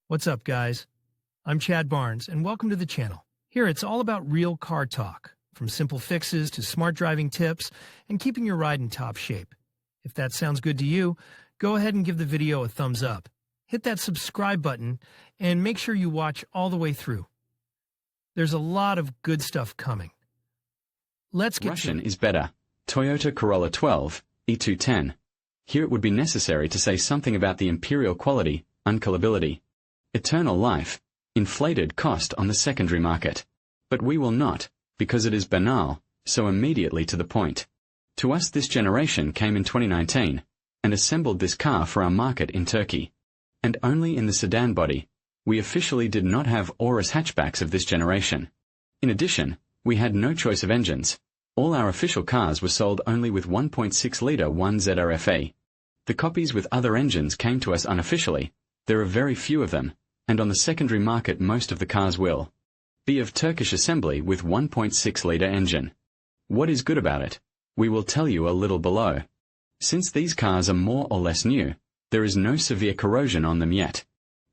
What's up, guys? I'm Chad Barnes, and welcome to the channel. Here, it's all about real car talk, from simple fixes to smart driving tips and keeping your ride in top shape. If that sounds good to you, go ahead and give the video a thumbs up. Hit that subscribe button, and make sure you watch all the way through. There's a lot of good stuff coming. Let's get Russian is better. Toyota Corolla 12, E210. Here it would be necessary to say something about the imperial quality, unkillability, eternal life, inflated cost on the secondary market. But we will not, because it is banal, so immediately to the point. To us, this generation came in 2019, and assembled this car for our market in Turkey. And only in the sedan body. We officially did not have Urus hatchbacks of this generation. In addition, we had no choice of engines. All our official cars were sold only with 1.6-litre 1ZRFA. The copies with other engines came to us unofficially. There are very few of them, and on the secondary market most of the cars will be of Turkish assembly with 1.6-litre engine. What is good about it? We will tell you a little below. Since these cars are more or less new, there is no severe corrosion on them yet.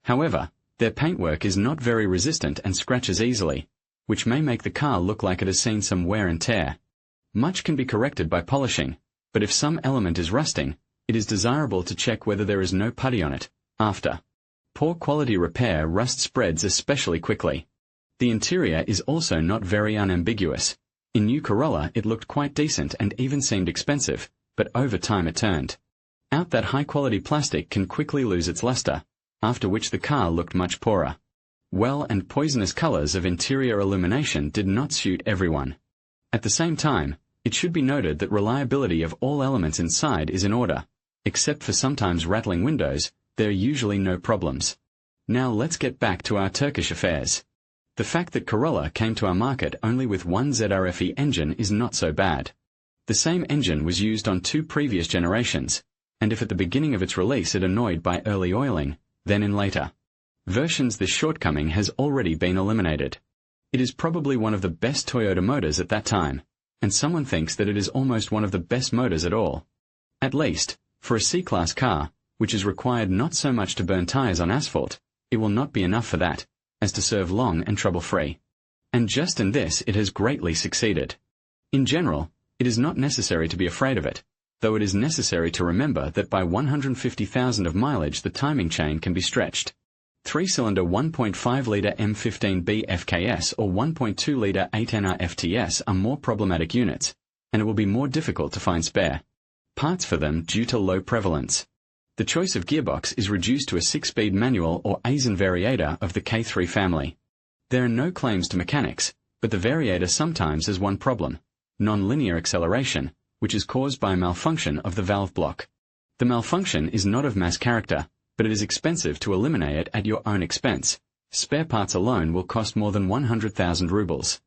However, their paintwork is not very resistant and scratches easily, which may make the car look like it has seen some wear and tear. Much can be corrected by polishing, but if some element is rusting, it is desirable to check whether there is no putty on it. After poor quality repair, rust spreads especially quickly. The interior is also not very unambiguous. In new Corolla it looked quite decent and even seemed expensive, but over time it turned out that high-quality plastic can quickly lose its luster, after which the car looked much poorer. Well, and poisonous colors of interior illumination did not suit everyone. At the same time, it should be noted that reliability of all elements inside is in order. Except for sometimes rattling windows, there are usually no problems. Now let's get back to our Turkish affairs. The fact that Corolla came to our market only with one ZRFE engine is not so bad. The same engine was used on 2 previous generations, and if at the beginning of its release it annoyed by early oiling, then in later versions this shortcoming has already been eliminated. It is probably one of the best Toyota motors at that time, and someone thinks that it is almost one of the best motors at all. At least, for a C-Class car, which is required not so much to burn tires on asphalt, it will not be enough for that, as to serve long and trouble-free. And just in this it has greatly succeeded. In general, it is not necessary to be afraid of it, though it is necessary to remember that by 150,000 of mileage the timing chain can be stretched. 3-cylinder 1.5-litre M15B FKS or 1.2-litre 8NR FTS are more problematic units, and it will be more difficult to find spare parts for them due to low prevalence. The choice of gearbox is reduced to a 6-speed manual or Aisin variator of the K3 family. There are no claims to mechanics, but the variator sometimes has one problem: non-linear acceleration, which is caused by a malfunction of the valve block. The malfunction is not of mass character, but it is expensive to eliminate it at your own expense. Spare parts alone will cost more than 100,000 rubles.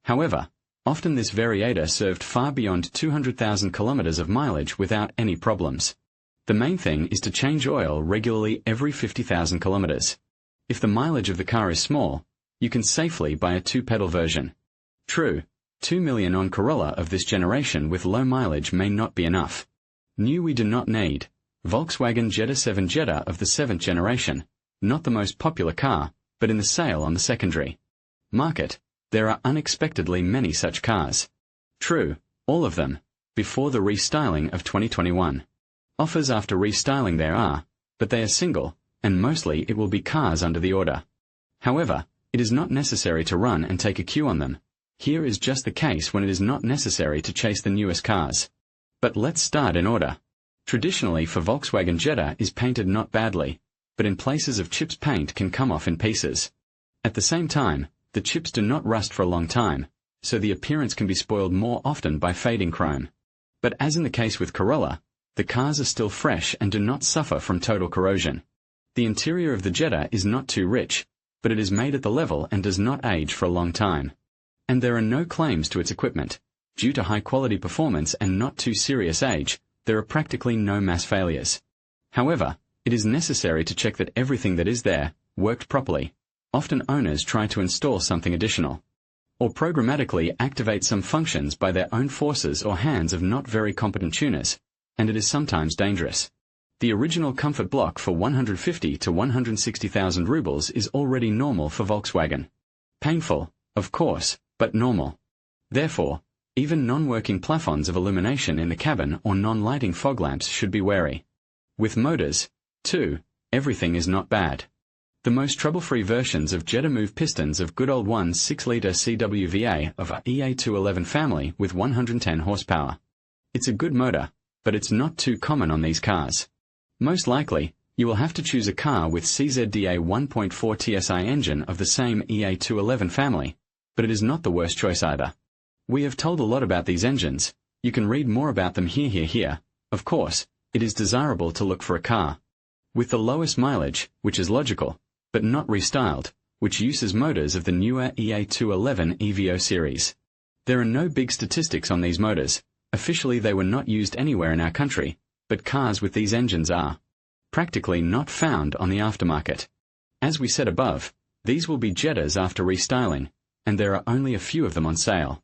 However, often this variator served far beyond 200,000 kilometers of mileage without any problems. The main thing is to change oil regularly every 50,000 kilometers. If the mileage of the car is small, you can safely buy a 2-pedal version. True, 2 million on Corolla of this generation with low mileage may not be enough. New we do not need. Volkswagen Jetta 7 Jetta of the 7th generation, not the most popular car, but in the sale on the secondary market, there are unexpectedly many such cars. True, all of them, before the restyling of 2021. Offers after restyling there are, but they are single, and mostly it will be cars under the order. However, it is not necessary to run and take a queue on them. Here is just the case when it is not necessary to chase the newest cars. But let's start in order. Traditionally for Volkswagen Jetta is painted not badly, but in places of chips paint can come off in pieces. At the same time, the chips do not rust for a long time, so the appearance can be spoiled more often by fading chrome. But as in the case with Corolla, the cars are still fresh and do not suffer from total corrosion. The interior of the Jetta is not too rich, but it is made at the level and does not age for a long time. And there are no claims to its equipment. Due to high-quality performance and not too serious age, there are practically no mass failures. However, it is necessary to check that everything that is there worked properly. Often owners try to install something additional, or programmatically activate some functions by their own forces or hands of not very competent tuners, and it is sometimes dangerous. The original comfort block for 150 to 160,000 rubles is already normal for Volkswagen. Painful, of course, but normal. Therefore, even non-working plafonds of illumination in the cabin or non-lighting fog lamps should be wary. With motors, too, everything is not bad. The most trouble-free versions of Jetta move pistons of good old 1.6-liter CWVA of a EA211 family with 110 horsepower. It's a good motor, but it's not too common on these cars. Most likely, you will have to choose a car with CZDA 1.4 TSI engine of the same EA211 family, but it is not the worst choice either. We have told a lot about these engines. You can read more about them here. Of course, it is desirable to look for a car with the lowest mileage, which is logical, but not restyled, which uses motors of the newer EA211 EVO series. There are no big statistics on these motors. Officially they were not used anywhere in our country, but cars with these engines are practically not found on the aftermarket. As we said above, these will be Jettas after restyling, and there are only a few of them on sale.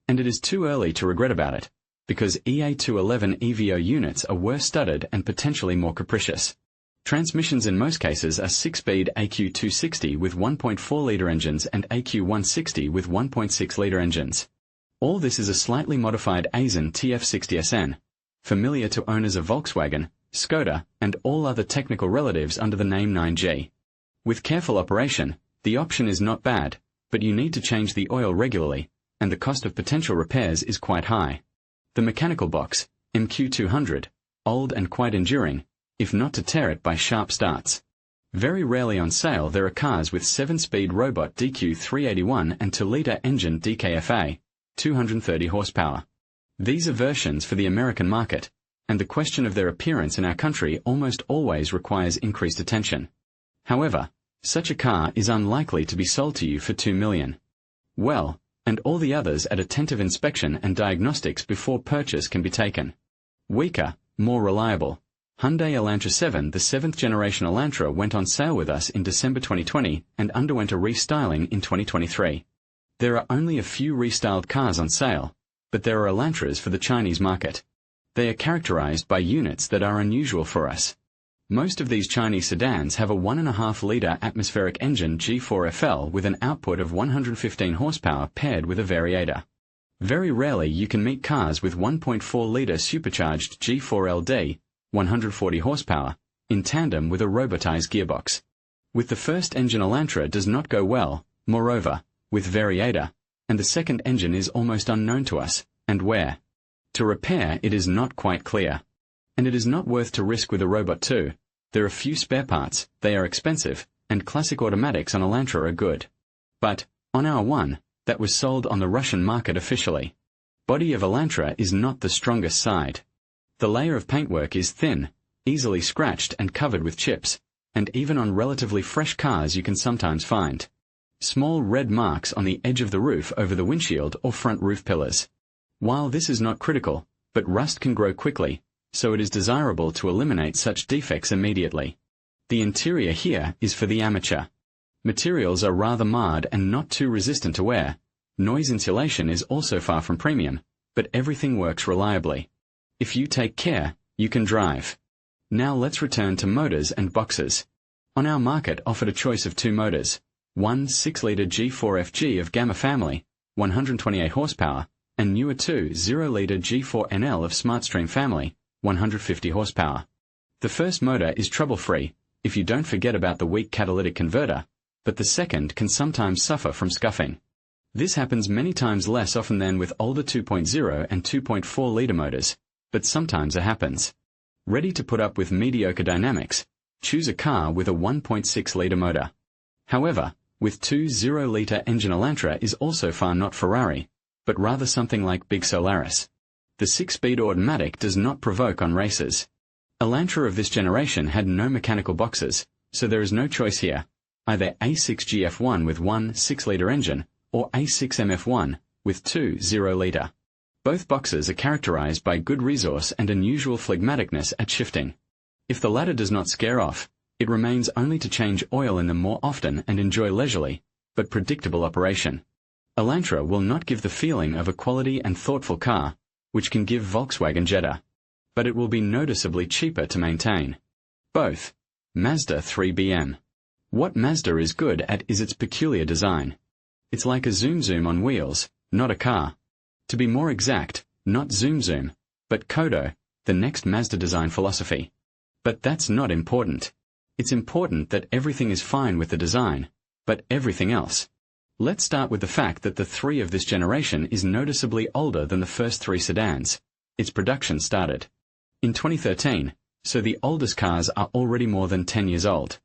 And it is too early to regret about it, because EA211 EVO units are worse studded and potentially more capricious. Transmissions in most cases are 6-speed AQ260 with 1.4-liter engines and AQ160 with 1.6-liter engines. All this is a slightly modified Aisin TF60SN, familiar to owners of Volkswagen, Skoda, and all other technical relatives under the name 9G. With careful operation, the option is not bad, but you need to change the oil regularly, and the cost of potential repairs is quite high. The mechanical box, MQ200, old and quite enduring, if not to tear it by sharp starts. Very rarely on sale there are cars with 7-speed robot DQ381 and 2-liter engine DKFA, 230 horsepower. These are versions for the American market, and the question of their appearance in our country almost always requires increased attention. However, such a car is unlikely to be sold to you for $2 million. Well, and all the others at attentive inspection and diagnostics before purchase can be taken. Weaker, more reliable. Hyundai Elantra 7. The 7th generation Elantra went on sale with us in December 2020 and underwent a restyling in 2023. There are only a few restyled cars on sale, but there are Elantras for the Chinese market. They are characterized by units that are unusual for us. Most of these Chinese sedans have a 1.5-liter atmospheric engine G4FL with an output of 115 horsepower paired with a variator. Very rarely you can meet cars with 1.4-liter supercharged G4LD, 140 horsepower, in tandem with a robotized gearbox. With the first engine Elantra does not go well, moreover, with variator, and the second engine is almost unknown to us, and where to repair it is not quite clear. And it is not worth to risk with a robot too. There are few spare parts, they are expensive, and classic automatics on Elantra are good. But, on our one, that was sold on the Russian market officially. Body of Elantra is not the strongest side. The layer of paintwork is thin, easily scratched and covered with chips, and even on relatively fresh cars you can sometimes find small red marks on the edge of the roof over the windshield or front roof pillars. While this is not critical, but rust can grow quickly, so it is desirable to eliminate such defects immediately. The interior here is for the amateur. Materials are rather marred and not too resistant to wear. Noise insulation is also far from premium, but everything works reliably. If you take care, you can drive. Now let's return to motors and boxes. On our market offered a choice of two motors. One 6-liter G4FG of Gamma family, 128 horsepower, and newer 2 0-liter G4NL of SmartStream family, 150 horsepower. The first motor is trouble-free, if you don't forget about the weak catalytic converter, but the second can sometimes suffer from scuffing. This happens many times less often than with older 2.0 and 2.4-liter motors, but sometimes it happens. Ready to put up with mediocre dynamics? Choose a car with a 1.6-liter motor. However, with 2 0-liter engine Elantra is also far not Ferrari, but rather something like Big Solaris. The 6-speed automatic does not provoke on races. Elantra of this generation had no mechanical boxes, so there is no choice here. Either A6GF1 with 1 6-liter engine, or A6MF1 with 2 0-liter. Both boxes are characterized by good resource and unusual phlegmaticness at shifting. If the latter does not scare off, it remains only to change oil in them more often and enjoy leisurely, but predictable operation. Elantra will not give the feeling of a quality and thoughtful car, which can give Volkswagen Jetta. but it will be noticeably cheaper to maintain. Both. Mazda 3BM. What Mazda is good at is its peculiar design. It's like a Zoom Zoom on wheels, not a car. To be more exact, not Zoom Zoom, but Kodo, the next Mazda design philosophy. But that's not important. It's important that everything is fine with the design, but everything else. Let's start with the fact that the 3 of this generation is noticeably older than the first 3 sedans. Its production started in 2013, so the oldest cars are already more than 10 years old.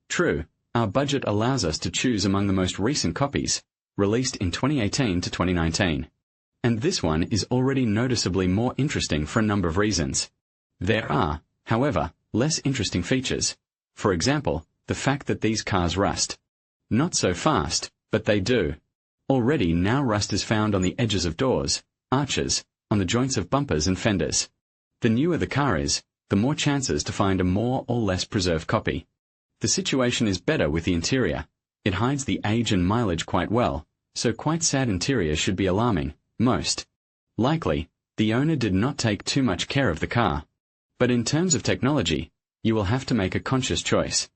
True, our budget allows us to choose among the most recent copies, released in 2018 to 2019. And this one is already noticeably more interesting for a number of reasons. There are, however, less interesting features. For example, the fact that these cars rust. Not so fast, but they do. Already now rust is found on the edges of doors, arches, on the joints of bumpers and fenders. The newer the car is, the more chances to find a more or less preserved copy. The situation is better with the interior. It hides the age and mileage quite well, so quite sad interior should be alarming, most likely, the owner did not take too much care of the car. But in terms of technology, you will have to make a conscious choice.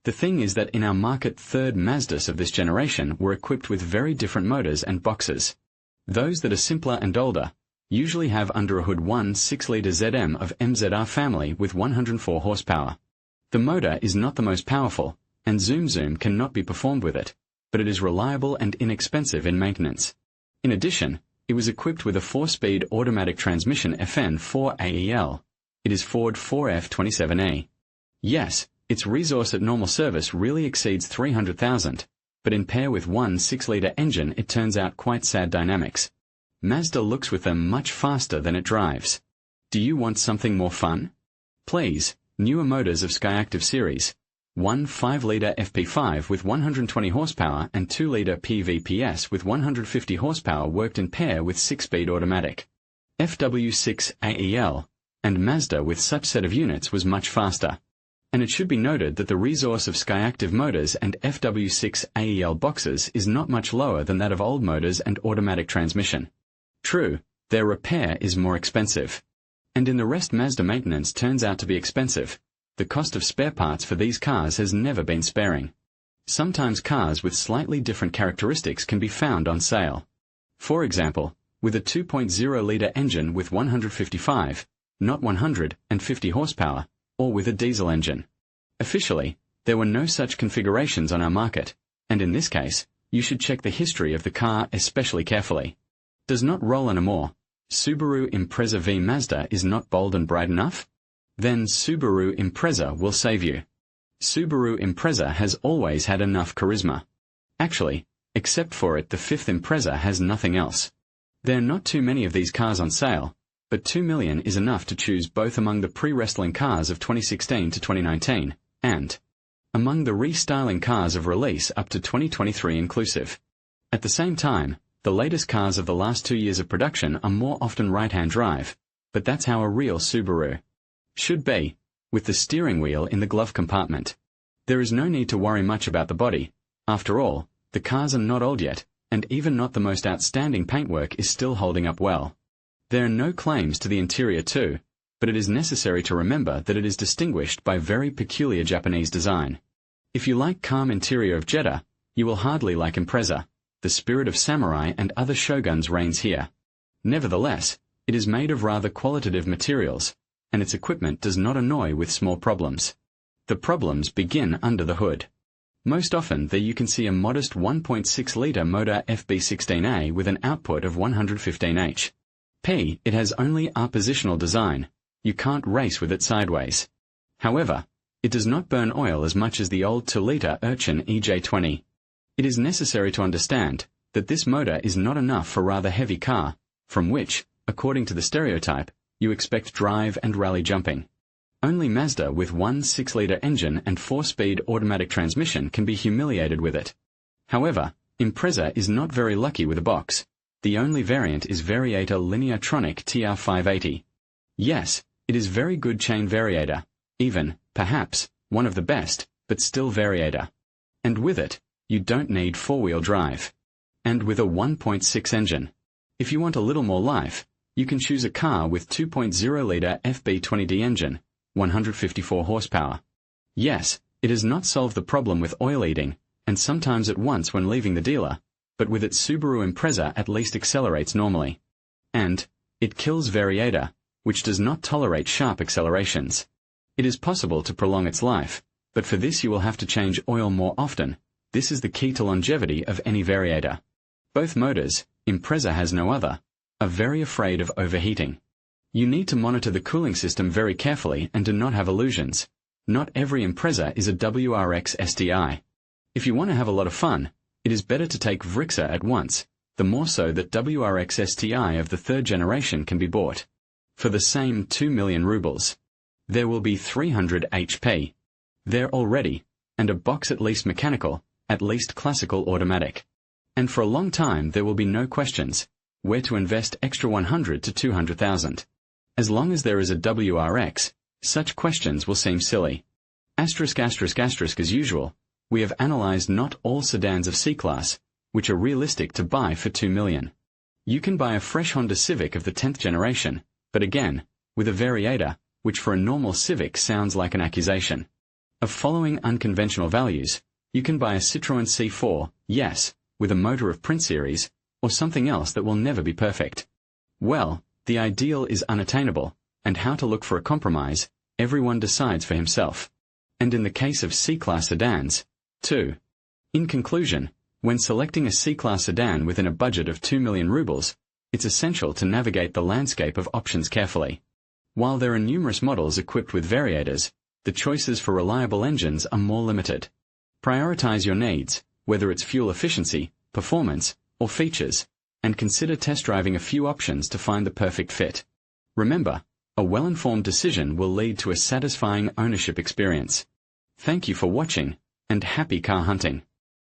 The thing is that in our market, third Mazdas of this generation were equipped with very different motors and boxes. Those that are simpler and older usually have under a hood one 6-liter ZM of MZR family with 104 horsepower. The motor is not the most powerful, and Zoom Zoom cannot be performed with it, but it is reliable and inexpensive in maintenance. In addition, it was equipped with a 4-speed automatic transmission FN4 AEL. It is Ford 4F27A. Yes, its resource at normal service really exceeds 300,000, but in pair with one 6-liter engine it turns out quite sad dynamics. Mazda looks with them much faster than it drives. Do you want something more fun? Please, newer motors of Skyactiv series. One 5-liter FP5 with 120 horsepower and 2-liter PVPS with 150 horsepower worked in pair with 6-speed automatic. FW6 AEL, and Mazda with such set of units was much faster. And it should be noted that the resource of Skyactiv motors and FW6 AEL boxes is not much lower than that of old motors and automatic transmission. True, their repair is more expensive. And in the rest Mazda maintenance turns out to be expensive. The cost of spare parts for these cars has never been sparing. Sometimes cars with slightly different characteristics can be found on sale. For example, with a 2.0-liter engine with 155, not 150 horsepower, or with a diesel engine. Officially, there were no such configurations on our market, and in this case, you should check the history of the car especially carefully. Does not Roland Amore, Subaru Impreza v Mazda is not bold and bright enough? Then Subaru Impreza will save you. Subaru Impreza has always had enough charisma. Actually, except for it, the 5th Impreza has nothing else. There are not too many of these cars on sale, but 2 million is enough to choose both among the pre-wrestling cars of 2016 to 2019, and among the restyling cars of release up to 2023 inclusive. At the same time, the latest cars of the last 2 years of production are more often right-hand drive, but that's how a real Subaru should be, with the steering wheel in the glove compartment. There is no need to worry much about the body. After all, the cars are not old yet, and even not the most outstanding paintwork is still holding up well. There are no claims to the interior too, but it is necessary to remember that it is distinguished by very peculiar Japanese design. If you like calm interior of Jeddah, you will hardly like Impreza. The spirit of samurai and other shoguns reigns here. Nevertheless, it is made of rather qualitative materials, and its equipment does not annoy with small problems. The problems begin under the hood. Most often there you can see a modest 1.6-liter motor FB16A with an output of 115 HP. It has only a positional design. You can't race with it sideways. However, it does not burn oil as much as the old 2-liter Urchin EJ20. It is necessary to understand that this motor is not enough for a rather heavy car, from which, according to the stereotype, you expect drive and rally jumping. Only Mazda with one 6-liter engine and 4-speed automatic transmission can be humiliated with it. However, Impreza is not very lucky with a box. The only variant is Variator Lineartronic TR580. Yes, it is very good chain variator, even, perhaps, one of the best, but still variator. And with it, you don't need 4-wheel drive. And with a 1.6 engine. If you want a little more life, You can choose a car with 2.0-litre FB20D engine, 154 horsepower. Yes, it has not solved the problem with oil eating, and sometimes at once when leaving the dealer, but with its Subaru Impreza at least accelerates normally. And it kills variator, which does not tolerate sharp accelerations. It is possible to prolong its life, but for this you will have to change oil more often. This is the key to longevity of any variator. Both motors, Impreza has no other, are very afraid of overheating. You need to monitor the cooling system very carefully and do not have illusions. Not every Impreza is a WRX STI. If you want to have a lot of fun, it is better to take Vrixa at once, the more so that WRX STI of the third generation can be bought. For the same 2 million rubles. There will be 300 HP. There already, and a box at least mechanical, at least classical automatic. And for a long time there will be no questions, where to invest extra 100 to 200,000. As long as there is a WRX, such questions will seem silly. As usual, we have analyzed not all sedans of C-Class, which are realistic to buy for 2 million. You can buy a fresh Honda Civic of the 10th generation, but again, with a variator, which for a normal Civic sounds like an accusation. Of following unconventional values, you can buy a Citroën C4, yes, with a motor of print series, or something else that will never be perfect. Well, the ideal is unattainable, and how to look for a compromise, everyone decides for himself. And in the case of C-Class sedans, too. In conclusion, when selecting a C-Class sedan within a budget of 2 million rubles, it's essential to navigate the landscape of options carefully. While there are numerous models equipped with variators, the choices for reliable engines are more limited. Prioritize your needs, whether it's fuel efficiency, performance, or features, and consider test driving a few options to find the perfect fit. Remember, a well-informed decision will lead to a satisfying ownership experience. Thank you for watching, and happy car hunting.